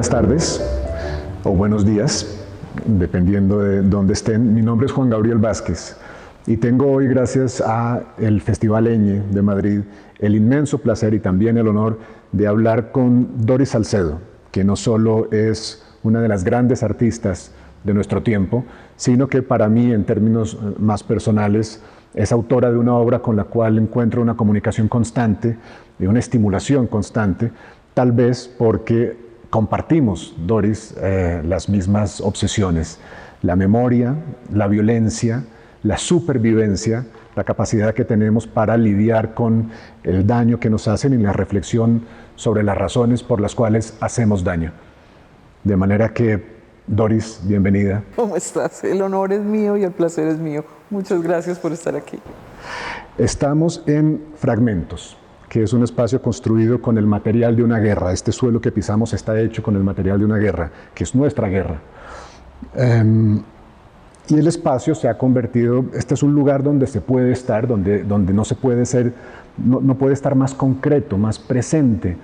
Buenas tardes o buenos días, dependiendo de dónde estén. Mi nombre es Juan Gabriel Vázquez y tengo hoy, gracias al Festival Eñe de Madrid, el inmenso placer y también el honor de hablar con Doris Salcedo, que no solo es una de las grandes artistas de nuestro tiempo, sino que para mí, en términos más personales, es autora de una obra con la cual encuentro una comunicación constante y una estimulación constante, tal vez porque compartimos, Doris, las mismas obsesiones: la memoria, la violencia, la supervivencia, la capacidad que tenemos para lidiar con el daño que nos hacen y la reflexión sobre las razones por las cuales hacemos daño. De manera que, Doris, bienvenida. ¿Cómo estás? El honor es mío y el placer es mío. Muchas gracias por estar aquí. Estamos en Fragmentos, que es un espacio construido con el material de una guerra. Este suelo que pisamos está hecho con el material de una guerra, que es nuestra guerra. Y el espacio se ha convertido, este es un lugar donde se puede estar, donde no se puede ser, no puede estar más concreto, más presente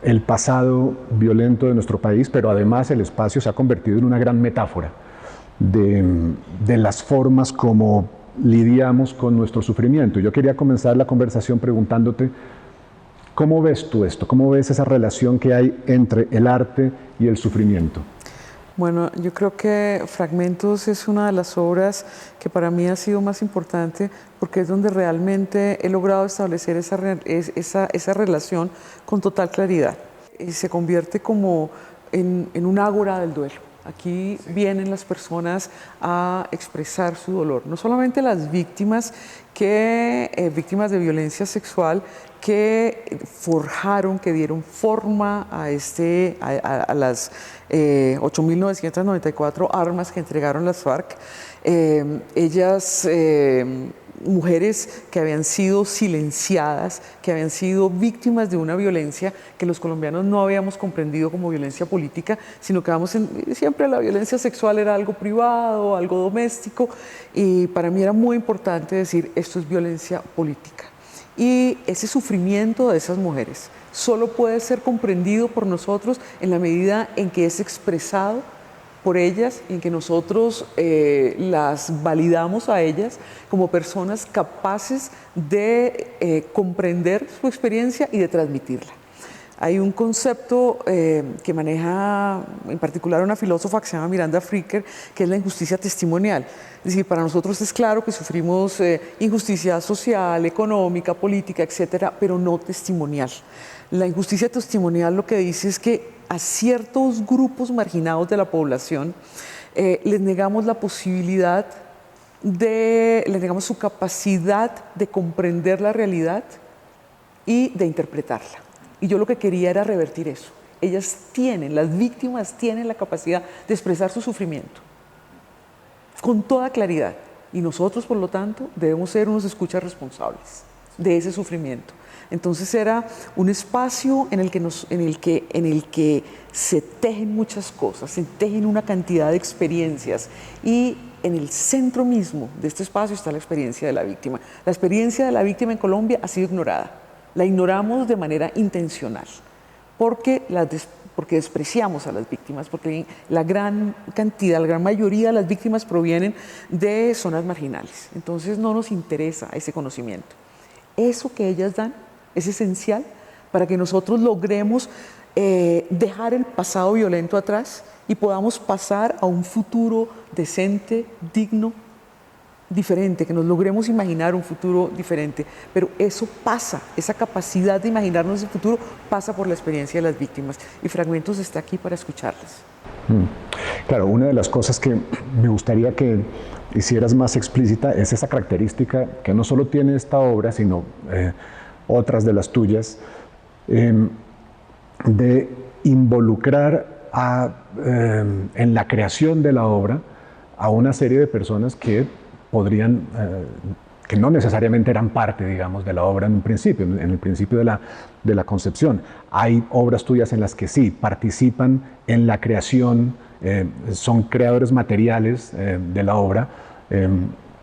el pasado violento de nuestro país, pero además el espacio se ha convertido en una gran metáfora de las formas como lidiamos con nuestro sufrimiento. Yo quería comenzar la conversación preguntándote, ¿cómo ves tú esto? ¿Cómo ves esa relación que hay entre el arte y el sufrimiento? Bueno, yo creo que Fragmentos es una de las obras que para mí ha sido más importante, porque es donde realmente he logrado establecer esa relación con total claridad. Se convierte como en un ágora del duelo. Aquí vienen las personas a expresar su dolor, no solamente las víctimas víctimas de violencia sexual que forjaron, que dieron forma a las 8.994 armas que entregaron las FARC. Ellas, mujeres que habían sido silenciadas, que habían sido víctimas de una violencia que los colombianos no habíamos comprendido como violencia política, sino que siempre la violencia sexual era algo privado, algo doméstico, y para mí era muy importante decir, esto es violencia política. Y ese sufrimiento de esas mujeres solo puede ser comprendido por nosotros en la medida en que es expresado por ellas, en que nosotros las validamos a ellas como personas capaces de comprender su experiencia y de transmitirla. Hay un concepto que maneja en particular una filósofa que se llama Miranda Fricker, que es la injusticia testimonial. Es decir, para nosotros es claro que sufrimos injusticia social, económica, política, etcétera, pero no testimonial. La injusticia testimonial lo que dice es que a ciertos grupos marginados de la población les negamos la posibilidad les negamos su capacidad de comprender la realidad y de interpretarla. Y yo lo que quería era revertir eso. Las víctimas tienen la capacidad de expresar su sufrimiento con toda claridad. Y nosotros, por lo tanto, debemos ser unos escuchas responsables de ese sufrimiento. Entonces era un espacio en el que se tejen muchas cosas, se tejen una cantidad de experiencias, y en el centro mismo de este espacio está la experiencia de la víctima. La experiencia de la víctima en Colombia ha sido ignorada. La ignoramos de manera intencional, porque despreciamos a las víctimas, porque la gran mayoría de las víctimas provienen de zonas marginales. Entonces no nos interesa ese conocimiento. Eso que ellas dan es esencial para que nosotros logremos dejar el pasado violento atrás y podamos pasar a un futuro decente, digno, diferente, que nos logremos imaginar un futuro diferente. Pero eso pasa, esa capacidad de imaginarnos ese futuro pasa por la experiencia de las víctimas, y Fragmentos está aquí para escucharlas. Claro, una de las cosas que me gustaría que hicieras más explícita es esa característica que no solo tiene esta obra, sino otras de las tuyas, de involucrar en la creación de la obra a una serie de personas que que no necesariamente eran parte, digamos, de la obra en un principio, en el principio de la concepción. Hay obras tuyas en las que sí, participan en la creación, son creadores materiales de la obra,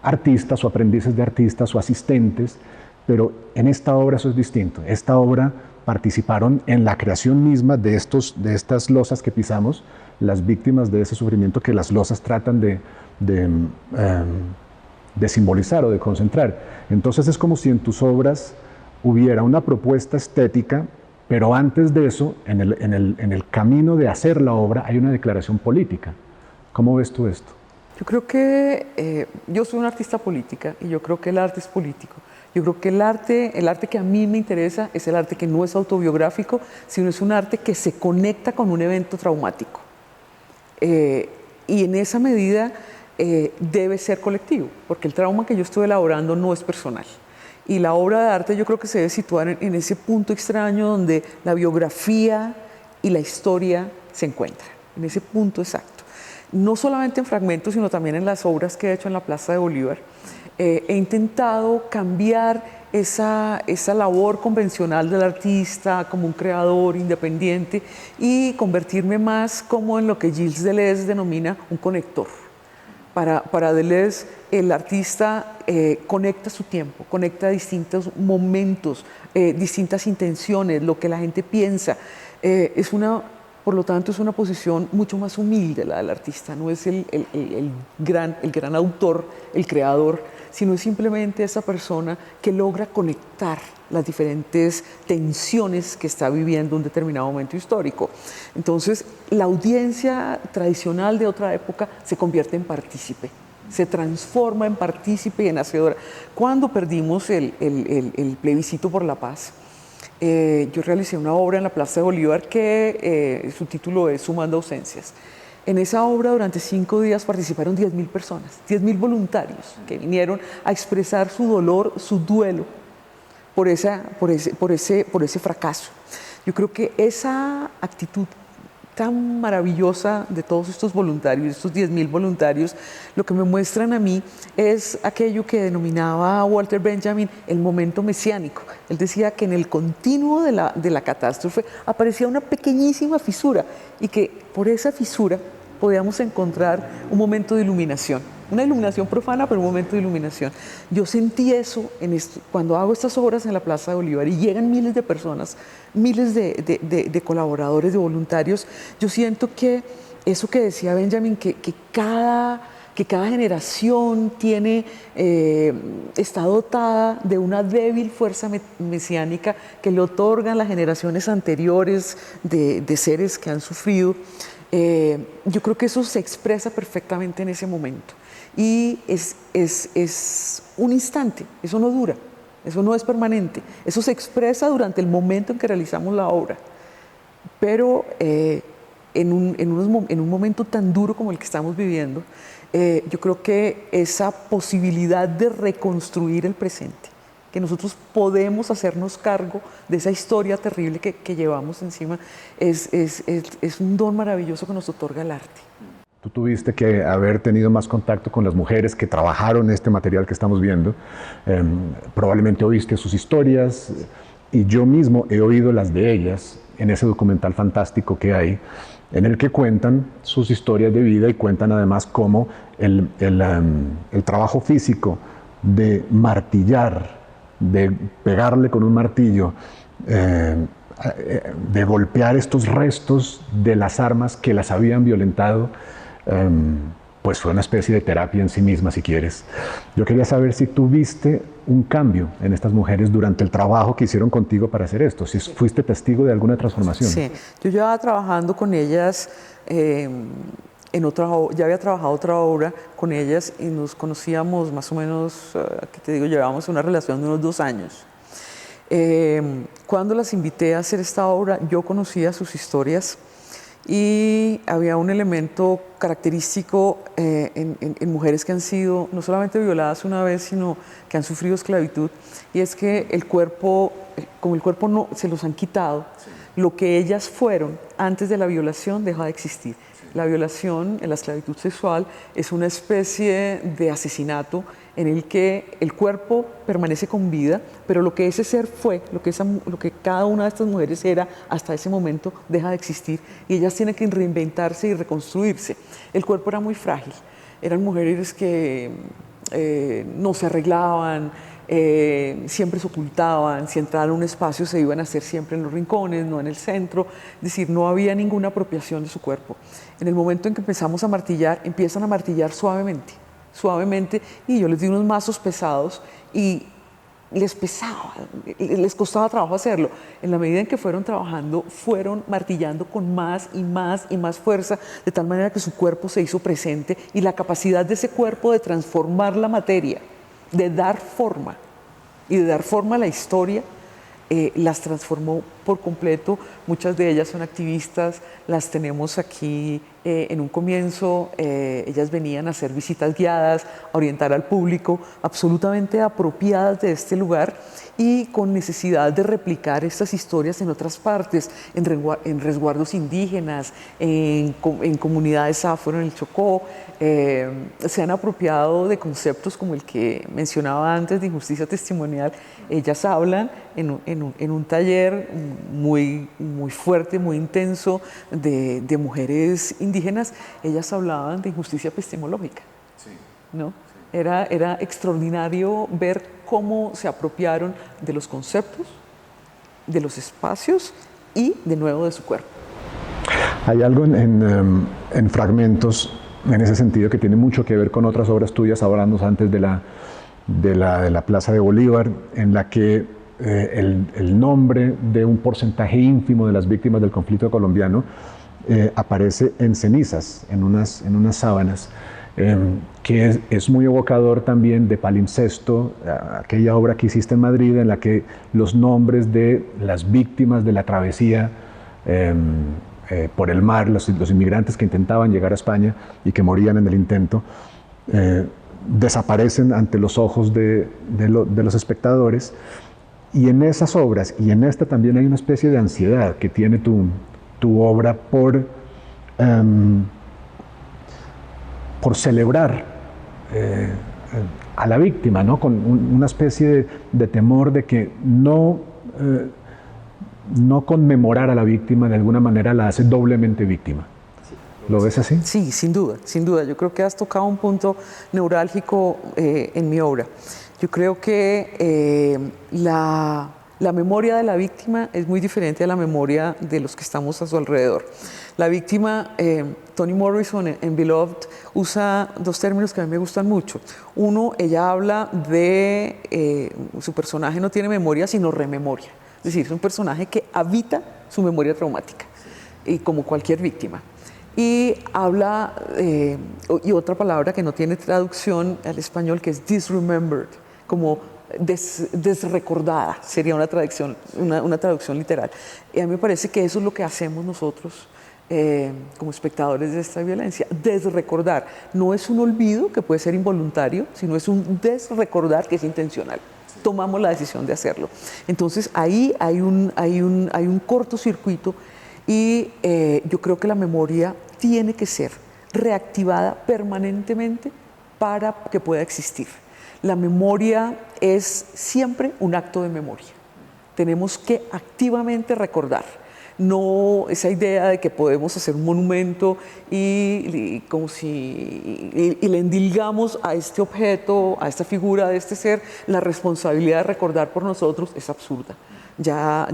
artistas o aprendices de artistas o asistentes, pero en esta obra eso es distinto. Esta obra participaron en la creación misma de estas losas que pisamos, las víctimas de ese sufrimiento que las losas tratan de simbolizar o de concentrar. Entonces es como si en tus obras hubiera una propuesta estética, pero antes de eso, en el camino de hacer la obra, hay una declaración política. ¿Cómo ves tú esto? Yo creo que yo soy una artista política y yo creo que el arte es político. Yo creo que el arte que a mí me interesa es el arte que no es autobiográfico, sino es un arte que se conecta con un evento traumático. Y en esa medida debe ser colectivo, porque el trauma que yo estoy elaborando no es personal. Y la obra de arte yo creo que se debe situar en ese punto extraño donde la biografía y la historia se encuentran, en ese punto exacto. No solamente en fragmentos, sino también en las obras que he hecho en la Plaza de Bolívar. He intentado cambiar esa labor convencional del artista como un creador independiente y convertirme más como en lo que Gilles Deleuze denomina un conector. Para Deleuze, el artista conecta su tiempo, conecta distintos momentos, distintas intenciones, lo que la gente piensa. Por lo tanto, es una posición mucho más humilde la del artista. No es el gran autor, el creador, sino es simplemente esa persona que logra conectar las diferentes tensiones que está viviendo un determinado momento histórico. Entonces, la audiencia tradicional de otra época se convierte en partícipe, se transforma en partícipe y en hacedora. Cuando perdimos el plebiscito por la paz, yo realicé una obra en la Plaza de Bolívar que su título es Sumando ausencias. En esa obra durante 5 días participaron 10.000 personas, 10.000 voluntarios que vinieron a expresar su dolor, su duelo por ese fracaso. Yo creo que esa actitud tan maravillosa de todos estos voluntarios, estos 10.000 voluntarios, lo que me muestran a mí es aquello que denominaba Walter Benjamin el momento mesiánico. Él decía que en el continuo de la catástrofe aparecía una pequeñísima fisura y que por esa fisura podíamos encontrar un momento de iluminación. Una iluminación profana, pero un momento de iluminación. Yo sentí eso cuando hago estas obras en la Plaza de Bolívar y llegan miles de personas, miles de colaboradores, de voluntarios. Yo siento que eso que decía Benjamin, que cada generación está dotada de una débil fuerza mesiánica que le otorgan las generaciones anteriores de seres que han sufrido. Yo creo que eso se expresa perfectamente en ese momento. Y es un instante, eso no dura, eso no es permanente, eso se expresa durante el momento en que realizamos la obra, pero en un momento tan duro como el que estamos viviendo, yo creo que esa posibilidad de reconstruir el presente, que nosotros podemos hacernos cargo de esa historia terrible que llevamos encima, es un don maravilloso que nos otorga el arte. Tú tuviste que haber tenido más contacto con las mujeres que trabajaron este material que estamos viendo. Probablemente oíste sus historias y yo mismo he oído las de ellas en ese documental fantástico que hay, en el que cuentan sus historias de vida y cuentan además cómo el trabajo físico de martillar, de pegarle con un martillo, de golpear estos restos de las armas que las habían violentado, pues fue una especie de terapia en sí misma, si quieres. Yo quería saber si tú viste un cambio en estas mujeres durante el trabajo que hicieron contigo para hacer esto, si fuiste testigo de alguna transformación. Sí, yo llevaba trabajando con ellas, ya había trabajado otra obra con ellas y nos conocíamos más o menos, ¿qué te digo? Llevábamos una relación de unos 2 años. Cuando las invité a hacer esta obra, yo conocía sus historias y había un elemento característico en mujeres que han sido no solamente violadas una vez, sino que han sufrido esclavitud, y es que como el cuerpo no se los han quitado, lo que ellas fueron antes de la violación deja de existir. La violación, la esclavitud sexual, es una especie de asesinato en el que el cuerpo permanece con vida, pero lo que ese ser fue, lo que cada una de estas mujeres era hasta ese momento, deja de existir y ellas tienen que reinventarse y reconstruirse. El cuerpo era muy frágil, eran mujeres que no se arreglaban, siempre se ocultaban, si entraban a un espacio se iban a hacer siempre en los rincones, no en el centro, es decir, no había ninguna apropiación de su cuerpo. En el momento en que empezamos a martillar, empiezan a martillar suavemente, suavemente, y yo les di unos mazos pesados y les pesaba, les costaba trabajo hacerlo. En la medida en que fueron trabajando, fueron martillando con más y más y más fuerza, de tal manera que su cuerpo se hizo presente y la capacidad de ese cuerpo de transformar la materia, de dar forma y de dar forma a la historia, las transformó por completo. Muchas de ellas son activistas, las tenemos aquí en un comienzo. Ellas venían a hacer visitas guiadas, a orientar al público, absolutamente apropiadas de este lugar y con necesidad de replicar estas historias en otras partes, en resguardos indígenas, en comunidades afro en el Chocó. Se han apropiado de conceptos como el que mencionaba antes de injusticia testimonial. Ellas hablan en un taller muy fuerte, muy intenso de mujeres indígenas. Ellas hablaban de injusticia epistemológica, ¿no? Era extraordinario ver cómo se apropiaron de los conceptos, de los espacios y de nuevo de su cuerpo. Hay algo en Fragmentos, en ese sentido, que tiene mucho que ver con otras obras tuyas. Hablamos antes de la Plaza de Bolívar, en la que el nombre de un porcentaje ínfimo de las víctimas del conflicto colombiano aparece en cenizas, en unas sábanas, que es muy evocador también de Palimpsesto, aquella obra que hiciste en Madrid, en la que los nombres de las víctimas de la travesía por el mar, los inmigrantes que intentaban llegar a España y que morían en el intento, desaparecen ante los ojos de los espectadores. Y en esas obras, y en esta también, hay una especie de ansiedad que tiene tu obra por celebrar a la víctima, ¿no? Con una especie de temor de que no conmemorar a la víctima de alguna manera la hace doblemente víctima. ¿Lo ves así? Sí, sin duda, sin duda. Yo creo que has tocado un punto neurálgico en mi obra. Yo creo que la memoria de la víctima es muy diferente a la memoria de los que estamos a su alrededor. La víctima, Toni Morrison en Beloved, usa dos términos que a mí me gustan mucho. Uno, ella habla de su personaje no tiene memoria, sino rememoria. Es decir, es un personaje que habita su memoria traumática, y como cualquier víctima. Y habla, y otra palabra que no tiene traducción al español, que es disremembered, como desrecordada, sería una traducción literal. Y a mí me parece que eso es lo que hacemos nosotros como espectadores de esta violencia, desrecordar. No es un olvido que puede ser involuntario, sino es un desrecordar que es intencional. Tomamos la decisión de hacerlo. Entonces ahí hay un cortocircuito y yo creo que la memoria tiene que ser reactivada permanentemente para que pueda existir. La memoria es siempre un acto de memoria. Tenemos que activamente recordar. No esa idea de que podemos hacer un monumento y le endilgamos a este objeto, a esta figura de este ser, la responsabilidad de recordar por nosotros, es absurda. Ya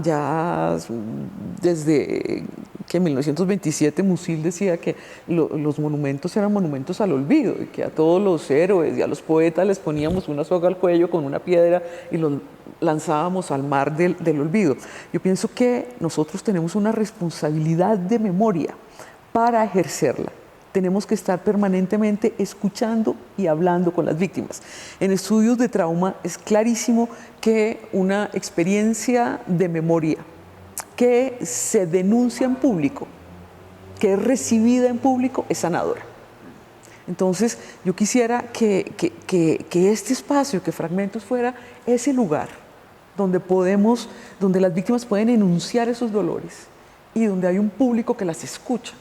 desde que en 1927 Musil decía que los monumentos eran monumentos al olvido y que a todos los héroes y a los poetas les poníamos una soga al cuello con una piedra y los lanzábamos al mar del olvido. Yo pienso que nosotros tenemos una responsabilidad de memoria para ejercerla. Tenemos que estar permanentemente escuchando y hablando con las víctimas. En estudios de trauma es clarísimo que una experiencia de memoria que se denuncia en público, que es recibida en público, es sanadora. Entonces, yo quisiera que este espacio, que Fragmentos fuera ese lugar donde las víctimas pueden enunciar esos dolores y donde hay un público que las escucha.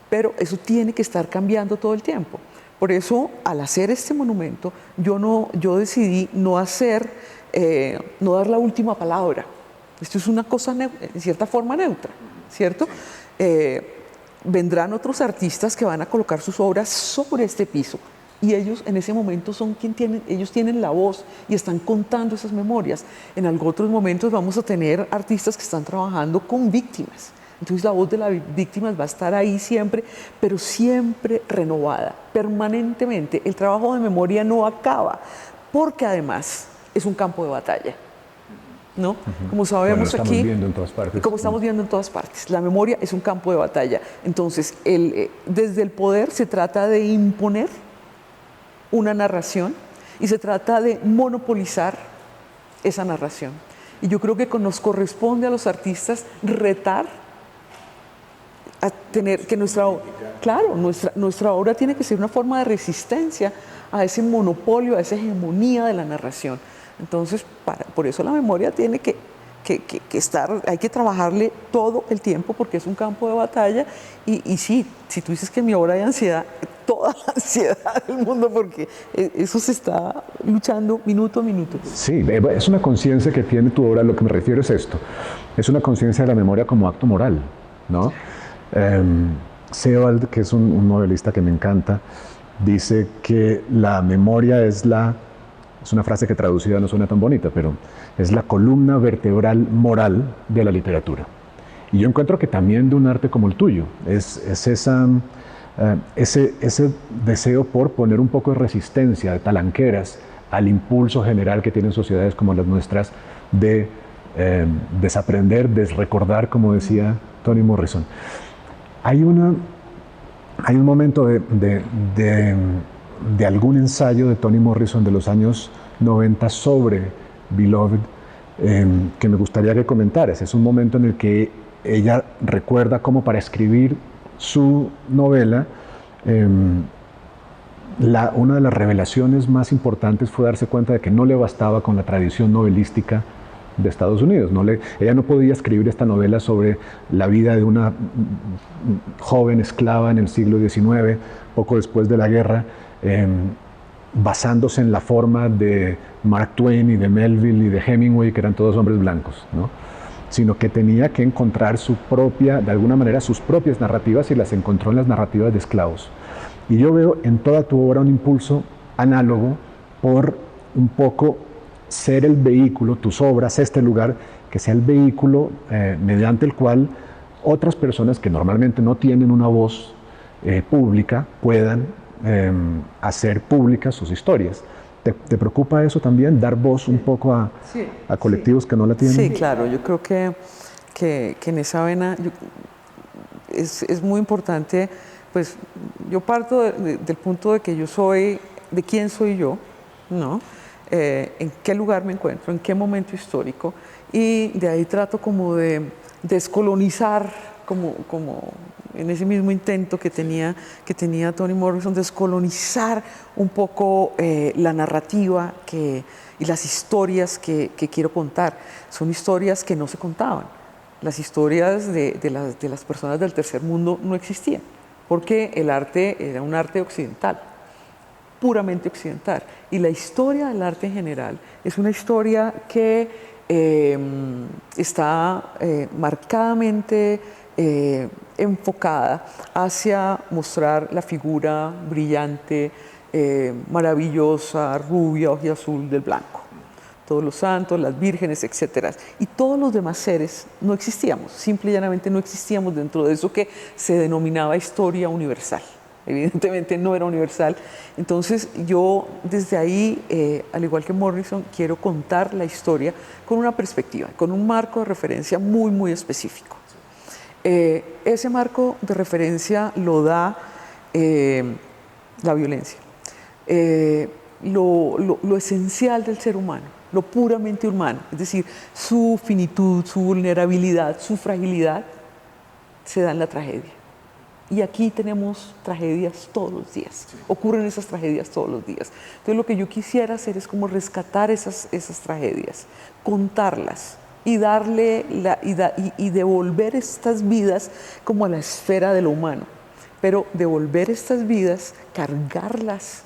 Pero eso tiene que estar cambiando todo el tiempo. Por eso, al hacer este monumento, yo decidí no dar la última palabra. Esto es una cosa en cierta forma neutra, ¿cierto? Vendrán otros artistas que van a colocar sus obras sobre este piso Y ellos en ese momento son ellos tienen la voz y están contando esas memorias. En otros momentos vamos a tener artistas que están trabajando con víctimas. Entonces la voz de las víctimas va a estar ahí siempre, pero siempre renovada, permanentemente. El trabajo de memoria no acaba, porque además es un campo de batalla, ¿no? Como sabemos Bueno, aquí, estamos viendo en todas partes. como estamos viendo en todas partes, la memoria es un campo de batalla. Entonces, desde el poder se trata de imponer una narración y se trata de monopolizar esa narración. Y yo creo que nos corresponde a los artistas retar a tener que nuestra obra tiene que ser una forma de resistencia a ese monopolio, a esa hegemonía de la narración. Entonces, por eso la memoria tiene que estar, hay que trabajarle todo el tiempo porque es un campo de batalla y sí, si tú dices que en mi obra hay ansiedad, toda la ansiedad del mundo porque eso se está luchando minuto a minuto. Sí, es una conciencia que tiene tu obra, lo que me refiero es esto, es una conciencia de la memoria como acto moral, ¿no? Sebald, que es un novelista que me encanta, dice que la memoria es una frase que traducida no suena tan bonita, pero es la columna vertebral moral de la literatura. Y yo encuentro que también de un arte como el tuyo, es ese deseo por poner un poco de resistencia, de talanqueras, al impulso general que tienen sociedades como las nuestras de desaprender, desrecordar, como decía Toni Morrison. Hay un momento de algún ensayo de Toni Morrison de los años 90 sobre Beloved que me gustaría que comentaras. Es un momento en el que ella recuerda cómo para escribir su novela una de las revelaciones más importantes fue darse cuenta de que no le bastaba con la tradición novelística de Estados Unidos. Ella no podía escribir esta novela sobre la vida de una joven esclava en el siglo XIX, poco después de la guerra, basándose en la forma de Mark Twain y de Melville y de Hemingway, que eran todos hombres blancos, ¿no? Sino que tenía que encontrar de alguna manera, sus propias narrativas y las encontró en las narrativas de esclavos. Y yo veo en toda tu obra un impulso análogo por un poco ser el vehículo, tus obras, este lugar, que sea el vehículo mediante el cual otras personas que normalmente no tienen una voz pública puedan hacer públicas sus historias. ¿Te preocupa eso también, dar voz un poco a colectivos que no la tienen? Sí, claro, yo creo que en esa vena es muy importante, pues yo parto del punto de que yo soy, de quién soy yo, ¿no? En qué lugar me encuentro, en qué momento histórico, y de ahí trato como de descolonizar, como en ese mismo intento que tenía Toni Morrison, descolonizar un poco la narrativa y las historias que quiero contar. Son historias que no se contaban. Las historias de las personas del tercer mundo no existían, porque el arte era un arte occidental, puramente occidental. Y la historia del arte en general es una historia que está marcadamente enfocada hacia mostrar la figura brillante, maravillosa, rubia, ojiazul del blanco. Todos los santos, las vírgenes, etc. Y todos los demás seres no existíamos, simple y llanamente no existíamos dentro de eso que se denominaba historia universal. Evidentemente no era universal. Entonces yo desde ahí, al igual que Morrison, quiero contar la historia con una perspectiva, con un marco de referencia muy, muy específico. Ese marco de referencia lo da la violencia, lo esencial del ser humano, lo puramente humano, es decir, su finitud, su vulnerabilidad, su fragilidad, se da en la tragedia. Y aquí tenemos tragedias todos los días, ocurren esas tragedias todos los días. Entonces lo que yo quisiera hacer es como rescatar esas tragedias, contarlas y y devolver estas vidas como a la esfera de lo humano, pero devolver estas vidas, cargarlas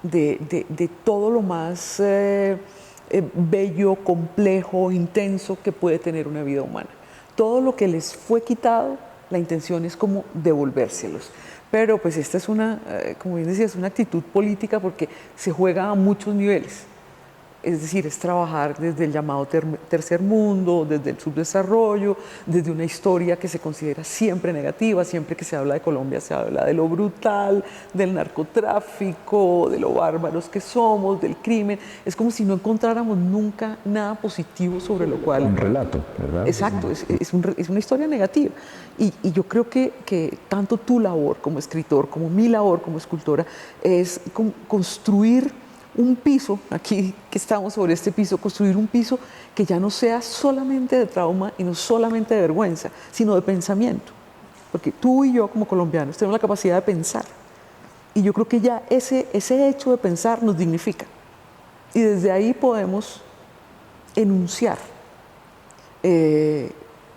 de todo lo más bello, complejo, intenso que puede tener una vida humana. Todo lo que les fue quitado, la intención es como devolvérselos. Pero pues esta es una, como bien decía, es una actitud política porque se juega a muchos niveles. Es decir, es trabajar desde el llamado tercer mundo, desde el subdesarrollo, desde una historia que se considera siempre negativa. Siempre que se habla de Colombia se habla de lo brutal, del narcotráfico, de lo bárbaros que somos, del crimen. Es como si no encontráramos nunca nada positivo sobre lo cual... Un relato, ¿verdad? Exacto, es una historia negativa. Y yo creo que tanto tu labor como escritor, como mi labor como escultora, es construir un piso, aquí que estamos sobre este piso, construir un piso que ya no sea solamente de trauma y no solamente de vergüenza, sino de pensamiento. Porque tú y yo como colombianos tenemos la capacidad de pensar. Y yo creo que ya ese hecho de pensar nos dignifica. Y desde ahí podemos enunciar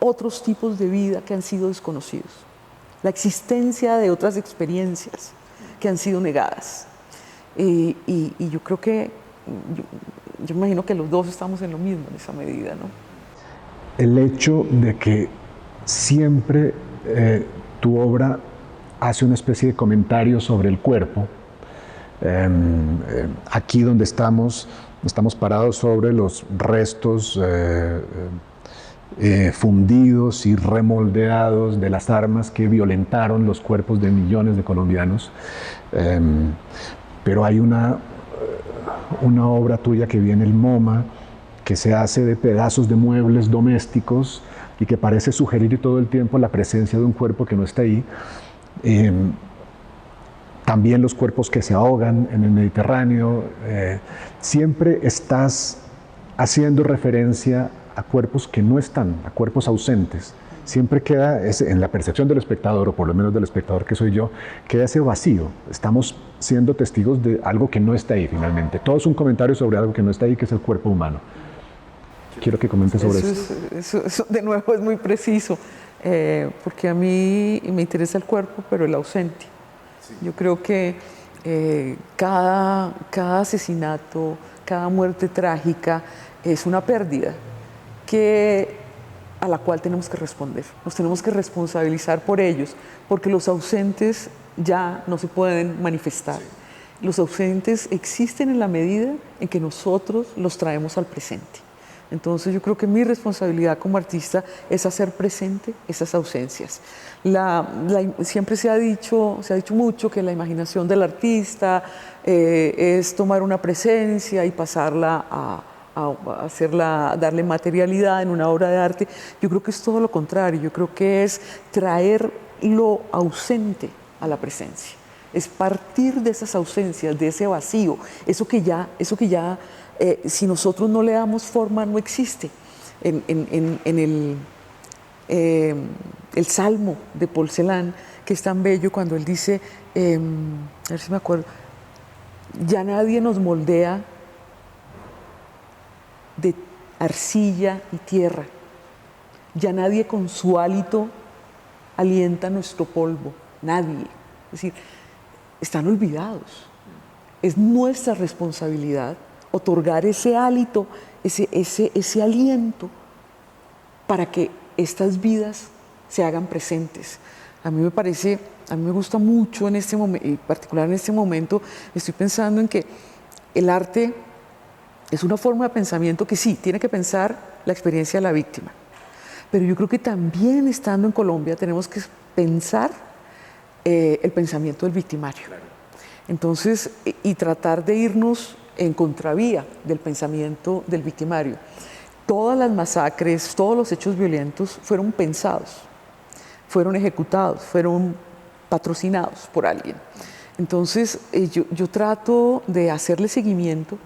otros tipos de vida que han sido desconocidos. La existencia de otras experiencias que han sido negadas. Y yo creo que, yo imagino que los dos estamos en lo mismo en esa medida, ¿no? El hecho de que siempre tu obra hace una especie de comentario sobre el cuerpo. Aquí donde estamos parados sobre los restos fundidos y remoldeados de las armas que violentaron los cuerpos de millones de colombianos. Pero hay una obra tuya que viene el MoMA, que se hace de pedazos de muebles domésticos y que parece sugerir todo el tiempo la presencia de un cuerpo que no está ahí. También los cuerpos que se ahogan en el Mediterráneo. Siempre estás haciendo referencia a cuerpos que no están, a cuerpos ausentes. Siempre queda, en la percepción del espectador, o por lo menos del espectador que soy yo, queda ese vacío. Estamos siendo testigos de algo que no está ahí finalmente. Todo es un comentario sobre algo que no está ahí, que es el cuerpo humano. Quiero que comentes sobre eso. Eso de nuevo es muy preciso, porque a mí me interesa el cuerpo, pero el ausente. Sí. Yo creo que cada asesinato, cada muerte trágica es una pérdida a la cual tenemos que responder. Nos tenemos que responsabilizar por ellos, porque los ausentes ya no se pueden manifestar. Sí. Los ausentes existen en la medida en que nosotros los traemos al presente. Entonces yo creo que mi responsabilidad como artista es hacer presente esas ausencias. Siempre se ha dicho mucho que la imaginación del artista es tomar una presencia y pasarla a darle materialidad en una obra de arte. Yo creo que es todo lo contrario. Yo creo que es traer lo ausente a la presencia. Es partir de esas ausencias, de ese vacío, eso que ya si nosotros no le damos forma, no existe. En el Salmo de Paul Celan, que es tan bello cuando él dice, a ver si me acuerdo, ya nadie nos moldea de arcilla y tierra, ya nadie con su hálito alienta nuestro polvo, nadie. Es decir, están olvidados. Es nuestra responsabilidad otorgar ese hálito, ese aliento para que estas vidas se hagan presentes. A mí me gusta mucho en este momento, en particular en este momento, estoy pensando en que el arte es una forma de pensamiento que sí, tiene que pensar la experiencia de la víctima. Pero yo creo que también estando en Colombia tenemos que pensar el pensamiento del victimario. Entonces, y tratar de irnos en contravía del pensamiento del victimario. Todas las masacres, todos los hechos violentos fueron pensados, fueron ejecutados, fueron patrocinados por alguien. Entonces, yo trato de hacerle seguimiento.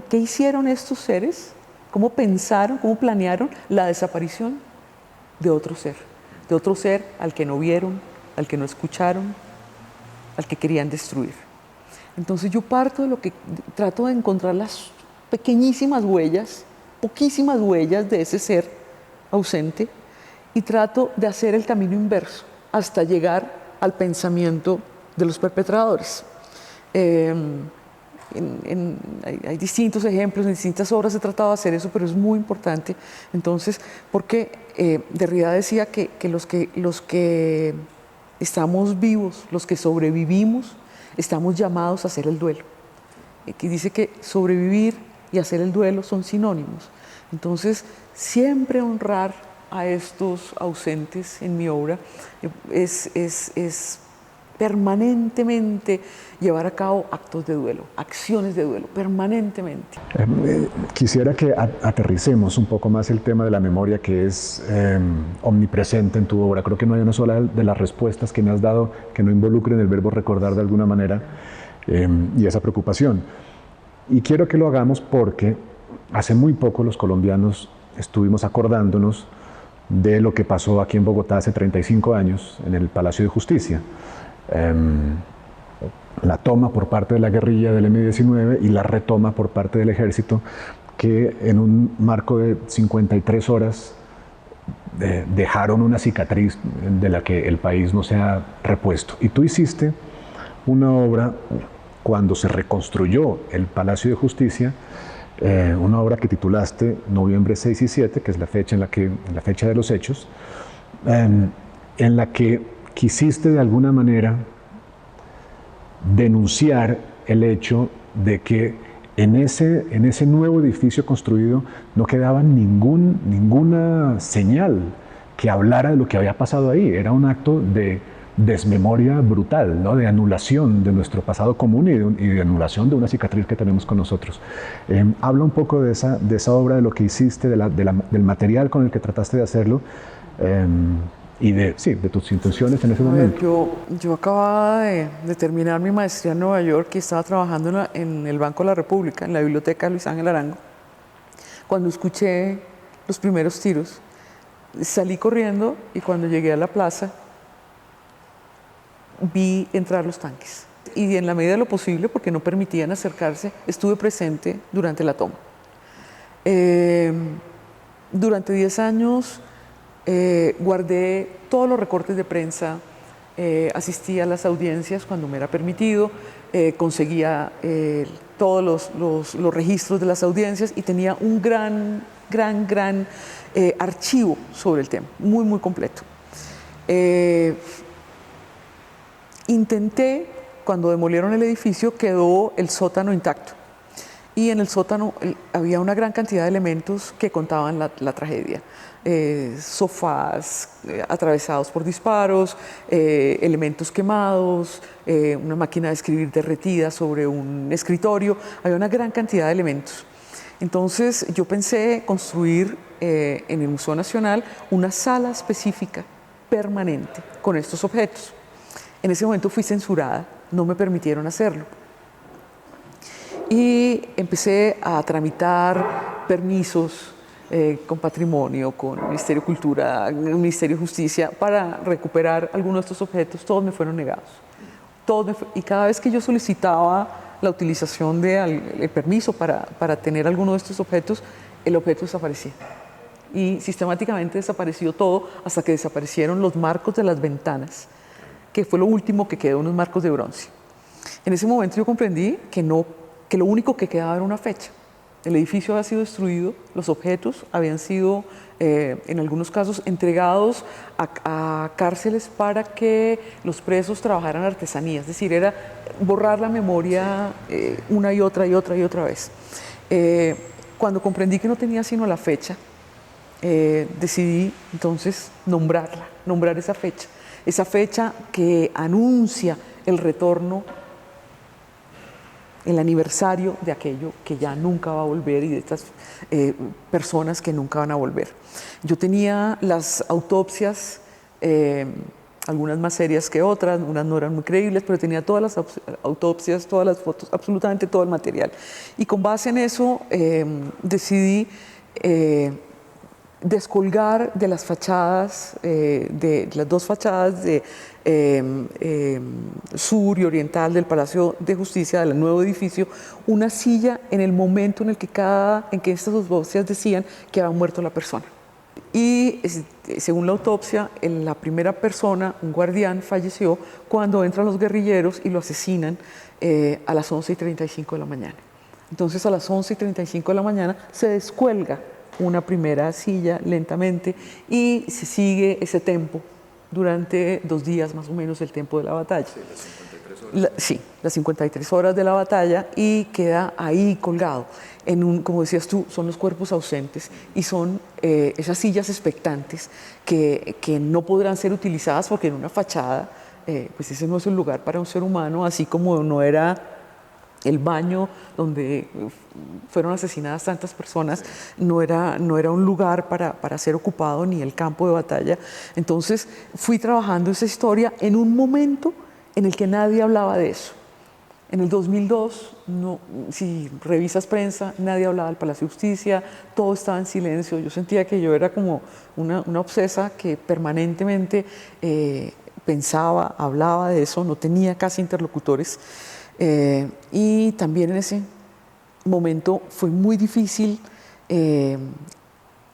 ¿Qué hicieron estos seres? ¿Cómo pensaron, cómo planearon la desaparición de otro ser al que no vieron, al que no escucharon, al que querían destruir? Entonces yo parto de lo que trato de encontrar las pequeñísimas huellas, poquísimas huellas de ese ser ausente, y trato de hacer el camino inverso hasta llegar al pensamiento de los perpetradores. Hay distintos ejemplos, en distintas obras he tratado de hacer eso, pero es muy importante. Entonces, porque Derrida decía que los que estamos vivos, los que sobrevivimos, estamos llamados a hacer el duelo. Aquí dice que sobrevivir y hacer el duelo son sinónimos. Entonces, siempre honrar a estos ausentes en mi obra es permanentemente llevar a cabo actos de duelo, acciones de duelo, permanentemente. Quisiera que aterricemos un poco más el tema de la memoria, que es omnipresente en tu obra. Creo que no hay una sola de las respuestas que me has dado que no involucren el verbo recordar de alguna manera y esa preocupación. Y quiero que lo hagamos porque hace muy poco los colombianos estuvimos acordándonos de lo que pasó aquí en Bogotá hace 35 años en el Palacio de Justicia. La toma por parte de la guerrilla del M-19 y la retoma por parte del ejército, que en un marco de 53 horas dejaron una cicatriz de la que el país no se ha repuesto. Y tú hiciste una obra cuando se reconstruyó el Palacio de Justicia, una obra que titulaste Noviembre 6 y 7, que es la fecha la fecha de los hechos, en la que quisiste de alguna manera denunciar el hecho de que en ese nuevo edificio construido no quedaba ninguna señal que hablara de lo que había pasado ahí. Era un acto de desmemoria brutal, ¿no? De anulación de nuestro pasado común y de anulación de una cicatriz que tenemos con nosotros. Habla un poco de esa obra, de lo que hiciste, del material con el que trataste de hacerlo. Y de tus intenciones en ese momento. Yo acababa de terminar mi maestría en Nueva York y estaba trabajando en el Banco de la República, en la biblioteca Luis Ángel Arango, cuando escuché los primeros tiros. Salí corriendo y cuando llegué a la plaza vi entrar los tanques. Y en la medida de lo posible, porque no permitían acercarse, estuve presente durante la toma. Durante 10 años guardé todos los recortes de prensa, asistí a las audiencias cuando me era permitido, conseguía todos los registros de las audiencias y tenía un gran archivo sobre el tema, muy completo. Intenté, cuando demolieron el edificio, quedó el sótano intacto. Y en el sótano había una gran cantidad de elementos que contaban la tragedia. Sofás atravesados por disparos, elementos quemados, una máquina de escribir derretida sobre un escritorio. Había una gran cantidad de elementos. Entonces yo pensé construir en el Museo Nacional una sala específica, permanente, con estos objetos. En ese momento fui censurada, no me permitieron hacerlo. Y empecé a tramitar permisos con Patrimonio, con Ministerio de Cultura, Ministerio de Justicia, para recuperar algunos de estos objetos. Todos me fueron negados. Y cada vez que yo solicitaba la utilización del permiso para tener alguno de estos objetos, el objeto desaparecía. Y sistemáticamente desapareció todo hasta que desaparecieron los marcos de las ventanas, que fue lo último que quedó, unos marcos de bronce. En ese momento yo comprendí que lo único que quedaba era una fecha. El edificio había sido destruido, los objetos habían sido, en algunos casos, entregados a cárceles para que los presos trabajaran artesanía. Es decir, era borrar la memoria una y otra vez. Cuando comprendí que no tenía sino la fecha, decidí entonces nombrar esa fecha que anuncia el retorno, el aniversario de aquello que ya nunca va a volver y de estas personas que nunca van a volver. Yo tenía las autopsias, algunas más serias que otras, unas no eran muy creíbles, pero tenía todas las autopsias, todas las fotos, absolutamente todo el material. Y con base en eso decidí descolgar de las fachadas, de las dos fachadas de sur y oriental del Palacio de Justicia, del nuevo edificio, una silla en el momento en el que estas autopsias decían que había muerto la persona. Y según la autopsia, la primera persona, un guardián, falleció cuando entran los guerrilleros y lo asesinan a las 11:35 de la mañana. Entonces a las 11:35 de la mañana se descuelga una primera silla lentamente y se sigue ese tempo durante 2 días más o menos el tiempo de la batalla. Sí, las 53 horas de la batalla, y queda ahí colgado. Como decías tú, son los cuerpos ausentes y son esas sillas expectantes que no podrán ser utilizadas porque en una fachada, pues ese no es un lugar para un ser humano, así como no era el baño donde fueron asesinadas tantas personas, no era un lugar para ser ocupado, ni el campo de batalla. Entonces fui trabajando esa historia en un momento en el que nadie hablaba de eso. En el 2002, no, si revisas prensa, nadie hablaba del Palacio de Justicia, todo estaba en silencio. Yo sentía que yo era como una obsesa que permanentemente pensaba, hablaba de eso, no tenía casi interlocutores. Y también en ese momento fue muy difícil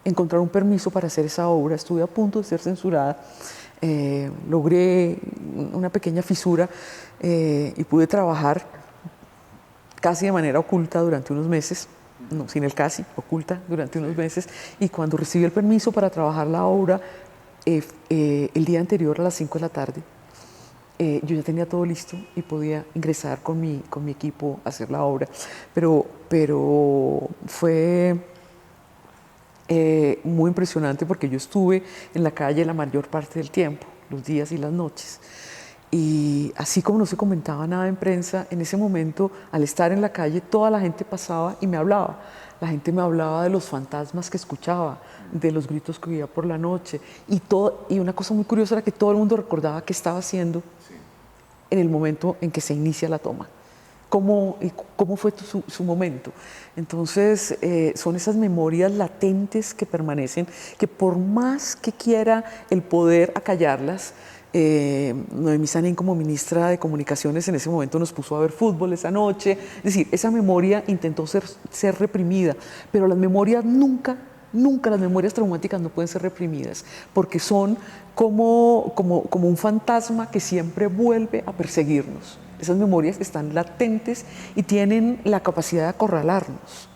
encontrar un permiso para hacer esa obra. Estuve a punto de ser censurada. Logré una pequeña fisura y pude trabajar casi de manera oculta durante unos meses, no, sin el casi, oculta durante unos meses, y cuando recibí el permiso para trabajar la obra, el día anterior a las 5 de la tarde, yo ya tenía todo listo y podía ingresar con mi equipo a hacer la obra, pero fue muy impresionante porque yo estuve en la calle la mayor parte del tiempo, los días y las noches. Y así como no se comentaba nada en prensa, en ese momento, al estar en la calle, toda la gente pasaba y me hablaba. La gente me hablaba de los fantasmas que escuchaba, de los gritos que oía por la noche. Y una cosa muy curiosa era que todo el mundo recordaba qué estaba haciendo en el momento en que se inicia la toma. ¿Cómo fue su momento? Entonces, son esas memorias latentes que permanecen, que por más que quiera el poder acallarlas, Noemí Sanín, como ministra de Comunicaciones, en ese momento nos puso a ver fútbol esa noche. Es decir, esa memoria intentó ser reprimida, pero las memorias nunca, las memorias traumáticas no pueden ser reprimidas, porque son como un fantasma que siempre vuelve a perseguirnos. Esas memorias están latentes y tienen la capacidad de acorralarnos.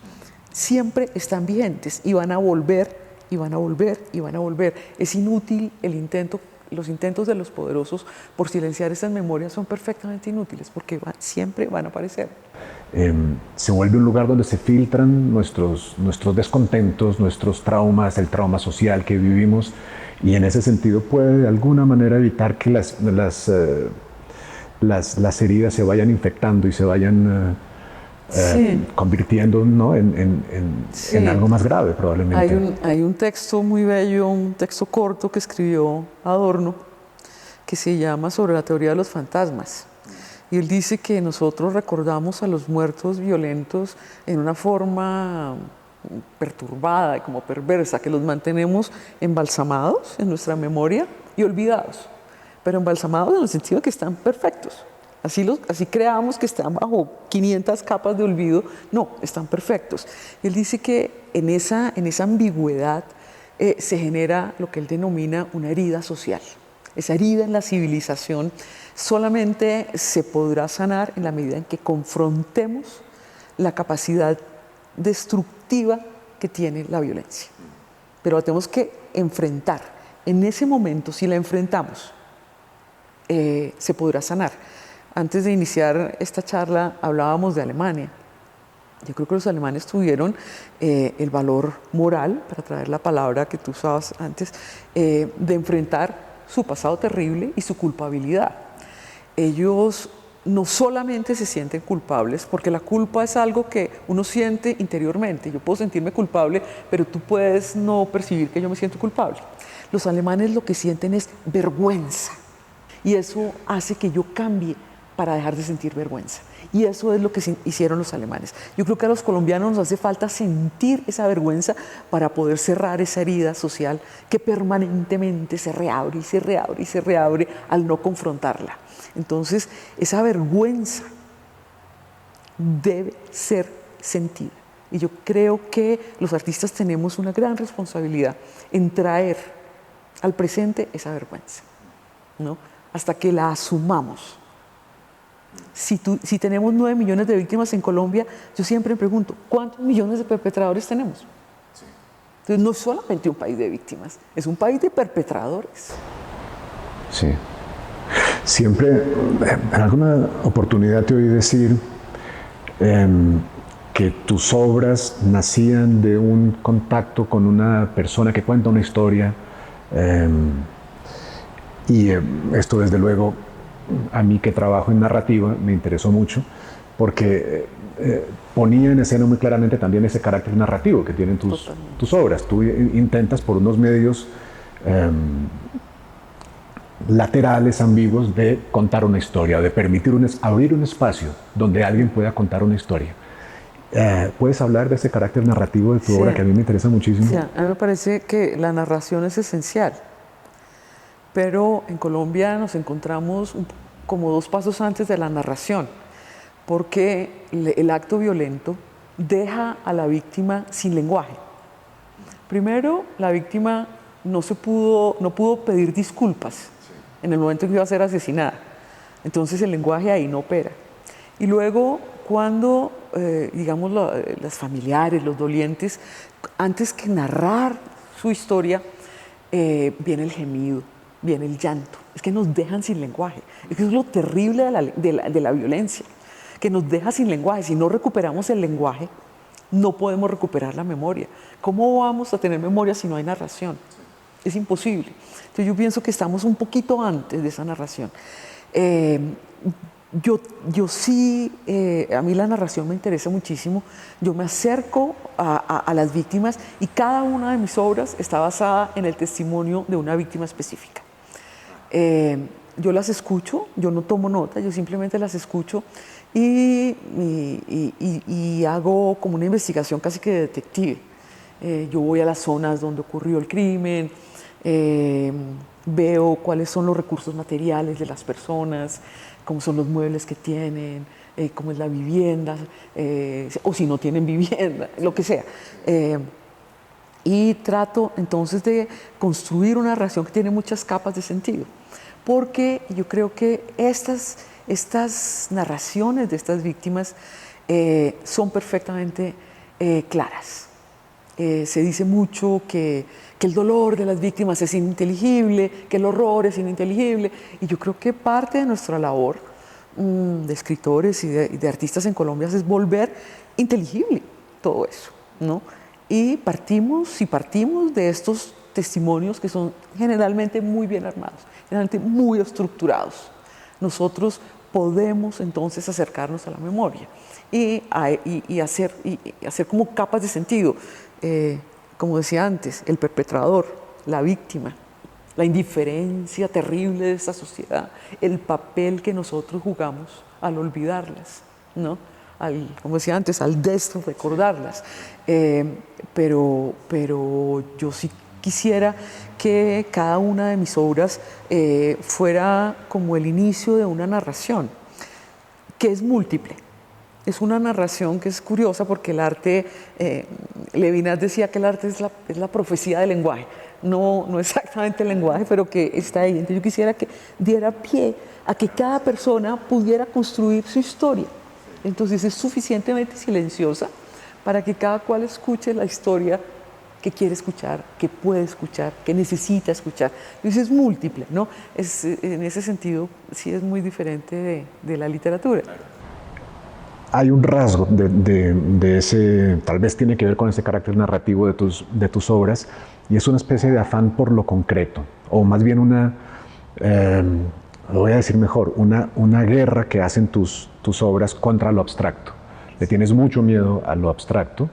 Siempre están vigentes y van a volver, y van a volver, y van a volver. Es inútil el intento. Los intentos de los poderosos por silenciar esas memorias son perfectamente inútiles porque siempre van a aparecer. Se vuelve un lugar donde se filtran nuestros descontentos, nuestros traumas, el trauma social que vivimos, y en ese sentido puede de alguna manera evitar que las heridas se vayan infectando y se vayan convirtiendo, ¿no? en algo más grave probablemente. Hay un texto muy bello, un texto corto que escribió Adorno, que se llama Sobre la teoría de los fantasmas. Y él dice que nosotros recordamos a los muertos violentos en una forma perturbada y como perversa, que los mantenemos embalsamados en nuestra memoria y olvidados, pero embalsamados en el sentido de que están perfectos. Así creamos que están bajo 500 capas de olvido. No, están perfectos. Él dice que en esa ambigüedad se genera lo que él denomina una herida social. Esa herida en la civilización solamente se podrá sanar en la medida en que confrontemos la capacidad destructiva que tiene la violencia. Pero la tenemos que enfrentar. En ese momento, si la enfrentamos, se podrá sanar. Antes de iniciar esta charla hablábamos de Alemania. Yo creo que los alemanes tuvieron el valor moral, para traer la palabra que tú usabas antes, de enfrentar su pasado terrible y su culpabilidad. Ellos no solamente se sienten culpables, porque la culpa es algo que uno siente interiormente. Yo puedo sentirme culpable, pero tú puedes no percibir que yo me siento culpable. Los alemanes lo que sienten es vergüenza, y eso hace que yo cambie para dejar de sentir vergüenza. Y eso es lo que hicieron los alemanes. Yo creo que a los colombianos nos hace falta sentir esa vergüenza para poder cerrar esa herida social que permanentemente se reabre y se reabre y se reabre al no confrontarla. Entonces, esa vergüenza debe ser sentida. Y yo creo que los artistas tenemos una gran responsabilidad en traer al presente esa vergüenza, ¿no? Hasta que la asumamos. Si tenemos 9 millones de víctimas en Colombia, yo siempre me pregunto, ¿cuántos millones de perpetradores tenemos? Entonces, no es solamente un país de víctimas, es un país de perpetradores. Sí. Siempre, en alguna oportunidad te oí decir que tus obras nacían de un contacto con una persona que cuenta una historia. Esto, desde luego, a mí que trabajo en narrativa, me interesó mucho, porque ponía en escena muy claramente también ese carácter narrativo que tienen tus obras. Tú intentas por unos medios laterales, ambiguos, de contar una historia, de permitir abrir un espacio donde alguien pueda contar una historia. ¿Puedes hablar de ese carácter narrativo de tu obra que a mí me interesa muchísimo? Sí, a mí me parece que la narración es esencial, pero en Colombia nos encontramos como 2 pasos antes de la narración, porque el acto violento deja a la víctima sin lenguaje. Primero, la víctima no pudo pedir disculpas en el momento en que iba a ser asesinada. Entonces el lenguaje ahí no opera. Y luego, cuando, digamos, los familiares, los dolientes, antes que narrar su historia, viene el gemido, viene el llanto. Es que nos dejan sin lenguaje. Es que es lo terrible de la violencia, que nos deja sin lenguaje. Si no recuperamos el lenguaje, no podemos recuperar la memoria. ¿Cómo vamos a tener memoria si no hay narración? Es imposible. Entonces yo pienso que estamos un poquito antes de esa narración. Yo sí, a mí la narración me interesa muchísimo. Yo me acerco a las víctimas y cada una de mis obras está basada en el testimonio de una víctima específica. Yo las escucho, yo no tomo nota, yo simplemente las escucho y hago como una investigación casi que de detective. Yo voy a las zonas donde ocurrió el crimen, veo cuáles son los recursos materiales de las personas, cómo son los muebles que tienen, cómo es la vivienda, o si no tienen vivienda, lo que sea. Y trato entonces de construir una narración que tiene muchas capas de sentido, porque yo creo que estas narraciones de estas víctimas son perfectamente claras. Se dice mucho que el dolor de las víctimas es ininteligible, que el horror es ininteligible, y yo creo que parte de nuestra labor de escritores y de artistas en Colombia es volver inteligible todo eso, ¿no? Y partimos de estos testimonios que son generalmente muy bien armados, generalmente muy estructurados. Nosotros podemos entonces acercarnos a la memoria y hacer como capas de sentido. Como decía antes, el perpetrador, la víctima, la indiferencia terrible de esta sociedad, el papel que nosotros jugamos al olvidarlas, ¿no? Como decía antes, al recordarlas. Pero yo sí quisiera que cada una de mis obras fuera como el inicio de una narración, que es múltiple. Es una narración que es curiosa porque el arte, Levinas decía que el arte es la profecía del lenguaje, no exactamente el lenguaje, pero que está ahí. Entonces yo quisiera que diera pie a que cada persona pudiera construir su historia. Entonces es suficientemente silenciosa para que cada cual escuche la historia que quiere escuchar, que puede escuchar, que necesita escuchar. Entonces es múltiple, ¿no? En ese sentido sí es muy diferente de la literatura. Hay un rasgo de ese, tal vez tiene que ver con ese carácter narrativo de tus obras, y es una especie de afán por lo concreto, o más bien lo voy a decir mejor, una guerra que hacen tus obras contra lo abstracto. Le tienes mucho miedo a lo abstracto,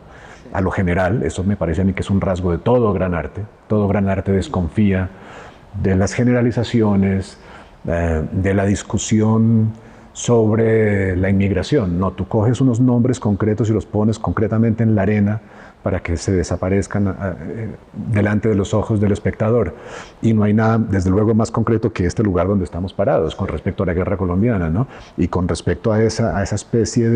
a lo general. Eso me parece a mí que es un rasgo de todo gran arte. Todo gran arte desconfía de las generalizaciones, de la discusión sobre la inmigración. No, tú coges unos nombres concretos y los pones concretamente en la arena para que se desaparezcan delante de los ojos del espectador. Y no hay nada, desde luego, más concreto que este lugar donde estamos parados con respecto a la guerra colombiana, ¿no? Y con respecto a esa especie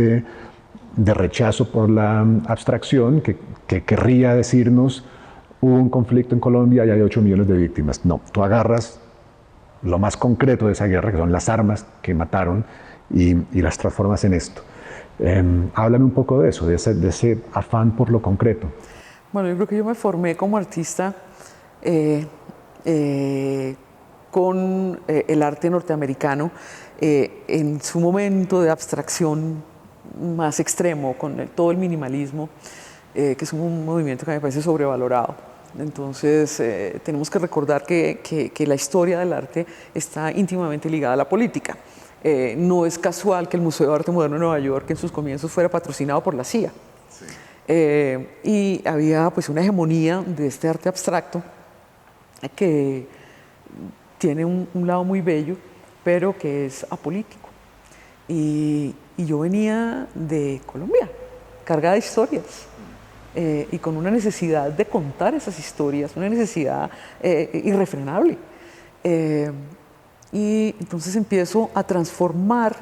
de rechazo por la abstracción que querría decirnos: hubo un conflicto en Colombia y hay 8 millones de víctimas. No, tú agarras lo más concreto de esa guerra, que son las armas que mataron, y las transformas en esto. Háblame un poco de eso, de ese afán por lo concreto. Bueno, yo creo que yo me formé como artista con el arte norteamericano en su momento de abstracción más extremo, con todo el minimalismo, que es un movimiento que me parece sobrevalorado. Entonces, tenemos que recordar que la historia del arte está íntimamente ligada a la política. No es casual que el Museo de Arte Moderno de Nueva York en sus comienzos fuera patrocinado por la CIA. Sí. Y había pues una hegemonía de este arte abstracto que tiene un lado muy bello, pero que es apolítico. Y yo venía de Colombia, cargada de historias, y con una necesidad de contar esas historias, una necesidad irrefrenable. Y entonces empiezo a transformar,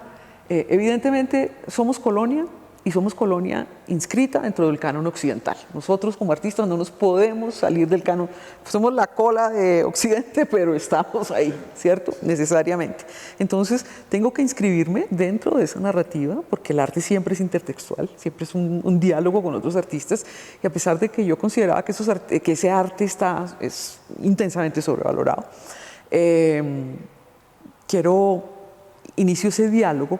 evidentemente somos colonia, y somos colonia inscrita dentro del canon occidental. Nosotros como artistas no nos podemos salir del canon, somos la cola de Occidente, pero estamos ahí, ¿cierto? Necesariamente. Entonces tengo que inscribirme dentro de esa narrativa, porque el arte siempre es intertextual, siempre es un diálogo con otros artistas, y a pesar de que yo consideraba que ese arte es intensamente sobrevalorado, inicio ese diálogo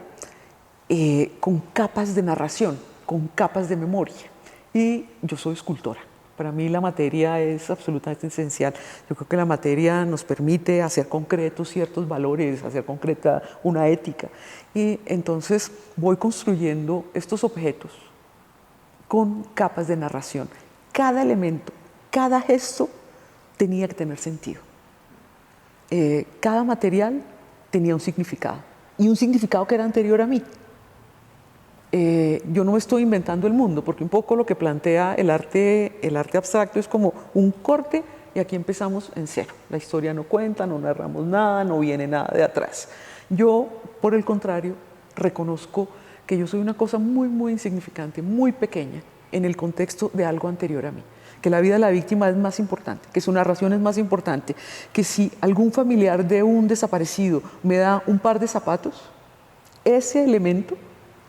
con capas de narración, con capas de memoria. Y yo soy escultora. Para mí la materia es absolutamente esencial. Yo creo que la materia nos permite hacer concretos ciertos valores, hacer concreta una ética. Y entonces voy construyendo estos objetos con capas de narración. Cada elemento, cada gesto tenía que tener sentido. Cada material tenía un significado, y un significado que era anterior a mí. Yo no me estoy inventando el mundo, porque un poco lo que plantea el arte abstracto es como un corte y aquí empezamos en cero. La historia no cuenta, no narramos nada, no viene nada de atrás. Yo, por el contrario, reconozco que yo soy una cosa muy, muy insignificante, muy pequeña en el contexto de algo anterior a mí. Que la vida de la víctima es más importante, que su narración es más importante, que si algún familiar de un desaparecido me da un par de zapatos, ese elemento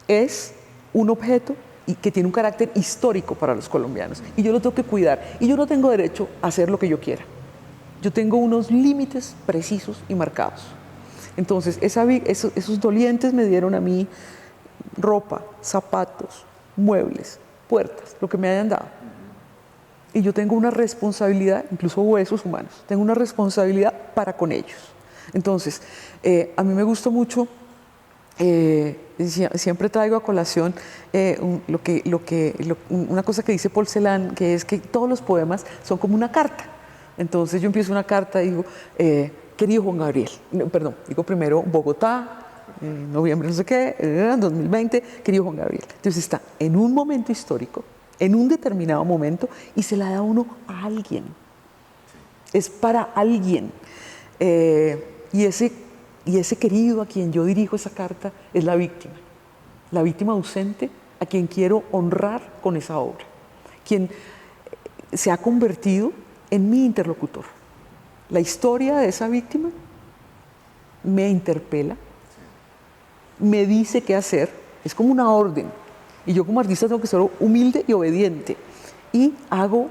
es un objeto y que tiene un carácter histórico para los colombianos, y yo lo tengo que cuidar, y yo no tengo derecho a hacer lo que yo quiera. Yo tengo unos límites precisos y marcados. Entonces, esos dolientes me dieron a mí ropa, zapatos, muebles, puertas, lo que me hayan dado. Y yo tengo una responsabilidad, incluso huesos humanos, tengo una responsabilidad para con ellos. Entonces, a mí me gusta mucho, siempre traigo a colación una cosa que dice Paul Celan, que es que todos los poemas son como una carta. Entonces yo empiezo una carta y digo, querido Juan Gabriel, digo primero Bogotá, noviembre no sé qué, 2020, querido Juan Gabriel. Entonces está en un momento histórico, en un determinado momento, y se la da uno a alguien. Es para alguien. Y ese querido a quien yo dirijo esa carta es la víctima ausente a quien quiero honrar con esa obra, quien se ha convertido en mi interlocutor. La historia de esa víctima me interpela, me dice qué hacer, es como una orden. Y yo como artista tengo que ser humilde y obediente. Y hago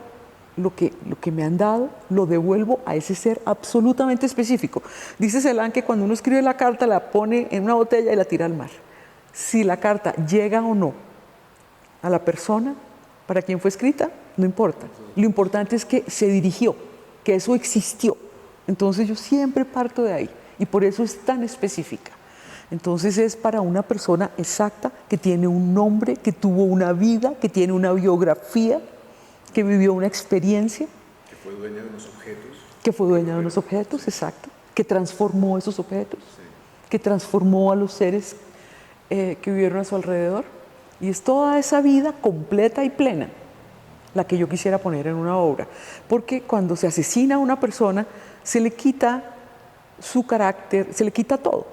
lo que me han dado, lo devuelvo a ese ser absolutamente específico. Dice Celan que cuando uno escribe la carta la pone en una botella y la tira al mar. Si la carta llega o no a la persona para quien fue escrita, no importa. Lo importante es que se dirigió, que eso existió. Entonces yo siempre parto de ahí, y por eso es tan específica. Entonces es para una persona exacta, que tiene un nombre, que tuvo una vida, que tiene una biografía, que vivió una experiencia. Que fue dueña de unos objetos. Que fue dueña de unos objetos, exacto. Que transformó esos objetos, que transformó a los seres que vivieron a su alrededor. Y es toda esa vida completa y plena la que yo quisiera poner en una obra. Porque cuando se asesina a una persona, se le quita su carácter, se le quita todo.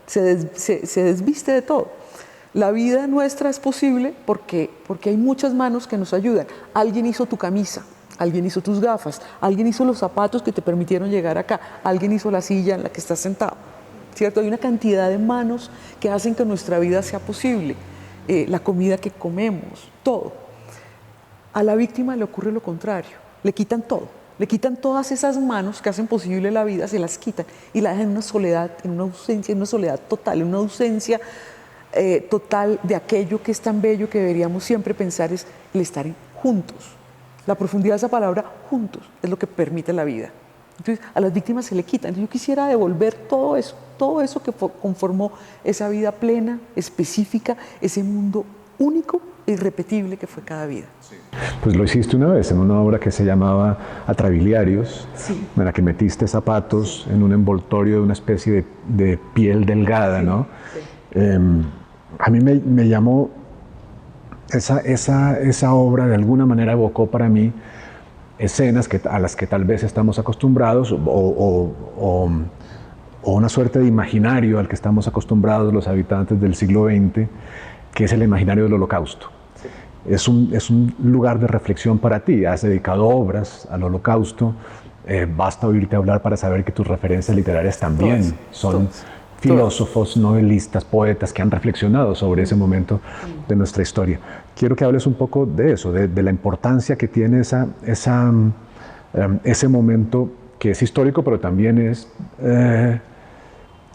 Se desviste de todo. La vida nuestra es posible porque hay muchas manos que nos ayudan. Alguien hizo tu camisa, alguien hizo tus gafas, alguien hizo los zapatos que te permitieron llegar acá, alguien hizo la silla en la que estás sentado, ¿cierto? Hay una cantidad de manos que hacen que nuestra vida sea posible. La comida que comemos, todo. A la víctima le ocurre lo contrario, le quitan todo. le quitan todas esas manos que hacen posible la vida, se las quitan y la dejan en una soledad, en una ausencia, en una soledad total, en una ausencia total de aquello que es tan bello que deberíamos siempre pensar es el estar juntos. La profundidad de esa palabra, juntos, es lo que permite la vida. Entonces, a las víctimas se le quitan. Yo quisiera devolver todo eso que conformó esa vida plena, específica, ese mundo único e irrepetible que fue cada vida. Sí. Pues lo hiciste una vez en una obra que se llamaba Atrabiliarios, sí. en la que metiste zapatos en un envoltorio de una especie de piel delgada, sí. ¿no? Sí. A mí me llamó, esa obra de alguna manera evocó para mí escenas a las que tal vez estamos acostumbrados o una suerte de imaginario al que estamos acostumbrados los habitantes del siglo XX, que es el imaginario del Holocausto. Sí. Es un lugar de reflexión para ti. Has dedicado obras al Holocausto. Basta oírte hablar para saber que tus referencias literarias también son filósofos, novelistas, poetas que han reflexionado sobre ese momento de nuestra historia. Quiero que hables un poco de eso, de la importancia que tiene ese momento que es histórico, pero también es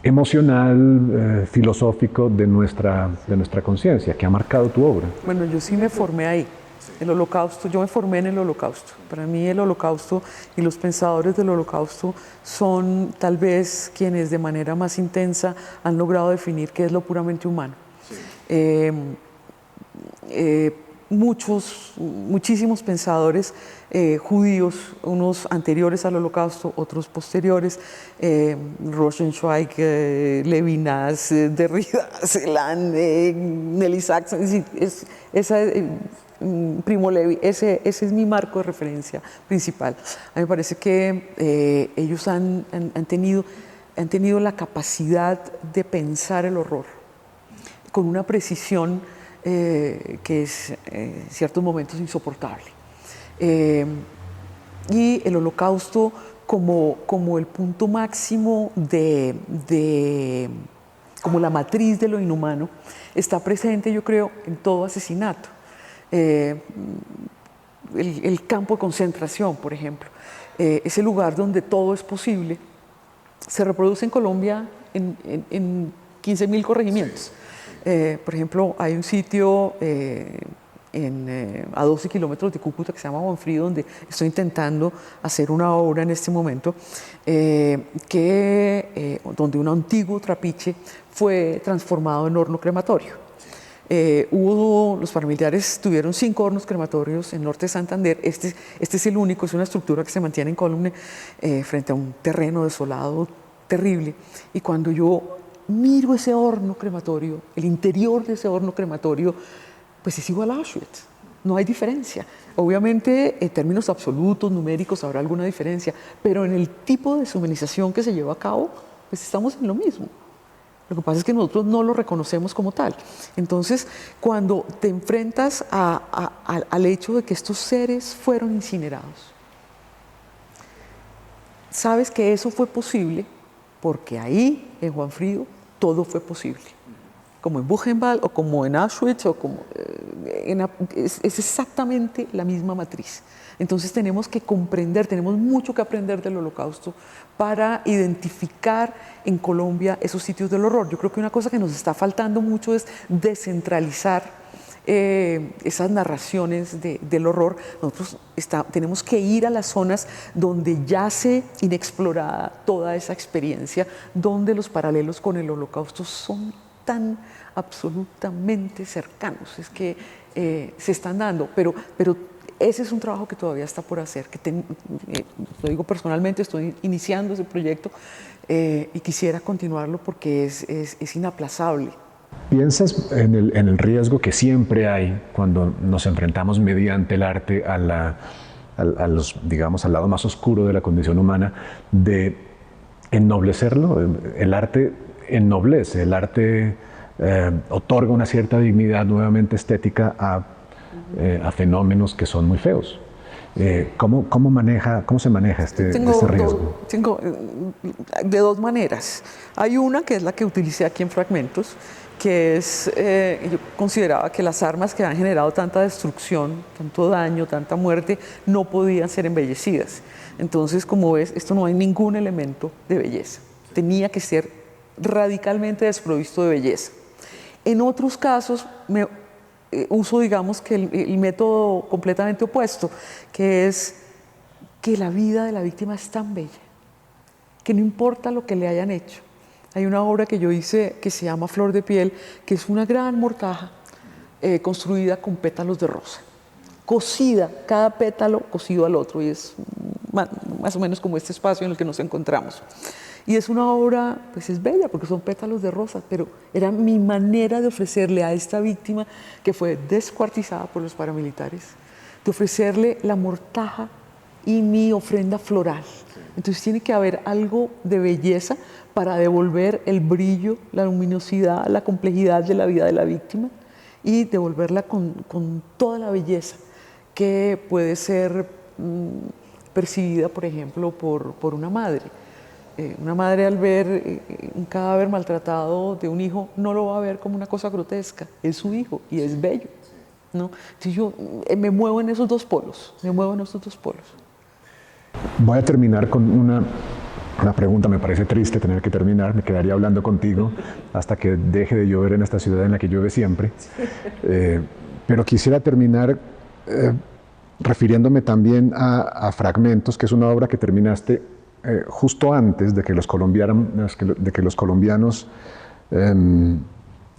emocional, filosófico de nuestra conciencia, que ha marcado tu obra. Bueno, yo sí me formé ahí. El Holocausto, yo me formé en el Holocausto. Para mí el Holocausto y los pensadores del Holocausto son tal vez quienes de manera más intensa han logrado definir qué es lo puramente humano. Sí. Muchísimos pensadores judíos, unos anteriores al Holocausto, otros posteriores, Rosenzweig, Levinas, Derrida, Celan, Nelly Sachs, Primo Levi, ese es mi marco de referencia principal. A mí me parece que ellos han tenido la capacidad de pensar el horror con una precisión que es en ciertos momentos insoportable. Y el Holocausto como el punto máximo como la matriz de lo inhumano, está presente, yo creo, en todo asesinato. El campo de concentración, por ejemplo, ese lugar donde todo es posible, se reproduce en Colombia en 15.000 corregimientos. Por ejemplo, hay un sitio a 12 kilómetros de Cúcuta que se llama Juanfrido, donde estoy intentando hacer una obra en este momento, donde un antiguo trapiche fue transformado en horno crematorio. Los paramilitares tuvieron 5 hornos crematorios en norte de Santander. Este es el único, es una estructura que se mantiene en columna frente a un terreno desolado terrible. Y cuando yo miro ese horno crematorio, el interior de ese horno crematorio, pues es igual a Auschwitz, no hay diferencia. Obviamente, en términos absolutos, numéricos, habrá alguna diferencia, pero en el tipo de deshumanización que se lleva a cabo, pues estamos en lo mismo. Lo que pasa es que nosotros no lo reconocemos como tal. Entonces, cuando te enfrentas al hecho de que estos seres fueron incinerados, sabes que eso fue posible porque ahí, en Juanfrido, todo fue posible. Como en Buchenwald o como en Auschwitz, es exactamente la misma matriz. Entonces tenemos que comprender, tenemos mucho que aprender del Holocausto para identificar en Colombia esos sitios del horror. Yo creo que una cosa que nos está faltando mucho es descentralizar esas narraciones del horror. Nosotros tenemos que ir a las zonas donde yace inexplorada toda esa experiencia, donde los paralelos con el Holocausto son tan absolutamente cercanos, es que se están dando, pero ese es un trabajo que todavía está por hacer, lo digo personalmente, estoy iniciando ese proyecto y quisiera continuarlo porque es inaplazable. ¿Piensas en el riesgo que siempre hay cuando nos enfrentamos mediante el arte digamos, al lado más oscuro de la condición humana, de ennoblecerlo? El arte ennoblece, el arte otorga una cierta dignidad nuevamente estética a fenómenos que son muy feos. ¿Cómo se maneja este riesgo? De dos maneras. Hay una que es la que utilicé aquí en Fragmentos, que es, yo consideraba que las armas que han generado tanta destrucción, tanto daño, tanta muerte, no podían ser embellecidas. Entonces, como ves, esto no hay ningún elemento de belleza. Tenía que ser radicalmente desprovisto de belleza. En otros casos, uso, digamos, que el método completamente opuesto, que es que la vida de la víctima es tan bella, que no importa lo que le hayan hecho. Hay una obra que yo hice que se llama Flor de piel, que es una gran mortaja construida con pétalos de rosa, cosida, cada pétalo cosido al otro, y es más o menos como este espacio en el que nos encontramos. Y es una obra, pues es bella porque son pétalos de rosa, pero era mi manera de ofrecerle a esta víctima que fue descuartizada por los paramilitares, de ofrecerle la mortaja y mi ofrenda floral. Entonces tiene que haber algo de belleza para devolver el brillo, la luminosidad, la complejidad de la vida de la víctima y devolverla con toda la belleza que puede ser percibida, por ejemplo, por una madre. Una madre al ver un cadáver maltratado de un hijo no lo va a ver como una cosa grotesca, es su hijo y es bello, ¿no? Entonces yo me muevo en esos dos polos, Voy a terminar con una pregunta. Me parece triste tener que terminar, me quedaría hablando contigo hasta que deje de llover en esta ciudad en la que llueve siempre. Pero quisiera terminar refiriéndome también a Fragmentos, que es una obra que terminaste justo antes de que los colombianos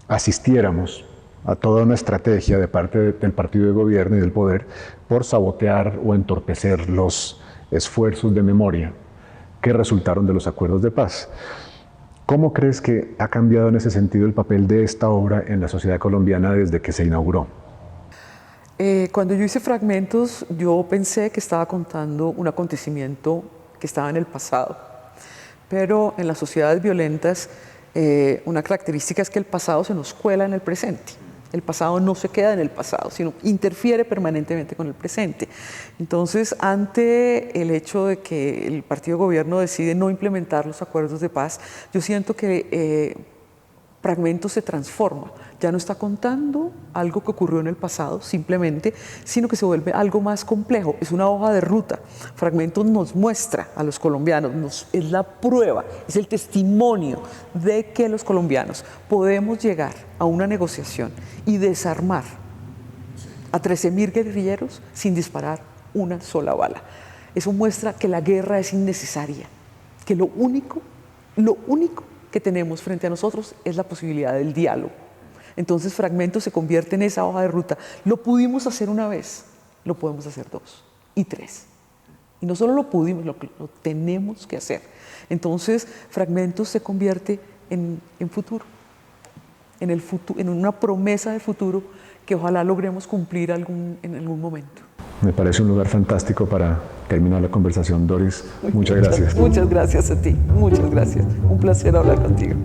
asistiéramos a toda una estrategia de parte del partido de gobierno y del poder por sabotear o entorpecer los esfuerzos de memoria que resultaron de los acuerdos de paz. ¿Cómo crees que ha cambiado en ese sentido el papel de esta obra en la sociedad colombiana desde que se inauguró? Cuando yo hice Fragmentos, yo pensé que estaba contando un acontecimiento que estaba en el pasado, pero en las sociedades violentas una característica es que el pasado se nos cuela en el presente. El pasado no se queda en el pasado, sino interfiere permanentemente con el presente. Entonces, ante el hecho de que el partido de gobierno decide no implementar los acuerdos de paz, yo siento que Fragmentos se transforma. Ya no está contando algo que ocurrió en el pasado simplemente, sino que se vuelve algo más complejo. Es una hoja de ruta. Fragmentos nos muestra a los colombianos, es la prueba, es el testimonio de que los colombianos podemos llegar a una negociación y desarmar a 13.000 guerrilleros sin disparar una sola bala. Eso muestra que la guerra es innecesaria, que lo único que tenemos frente a nosotros es la posibilidad del diálogo. Entonces Fragmentos se convierte en esa hoja de ruta. Lo pudimos hacer una vez, lo podemos hacer 2 y 3. Y no solo lo pudimos, lo tenemos que hacer. Entonces Fragmentos se convierte en futuro, en una promesa de futuro que ojalá logremos cumplir en algún momento. Me parece un lugar fantástico para terminar la conversación, Doris. Muchas gracias. Muchas gracias a ti, muchas gracias. Un placer hablar contigo.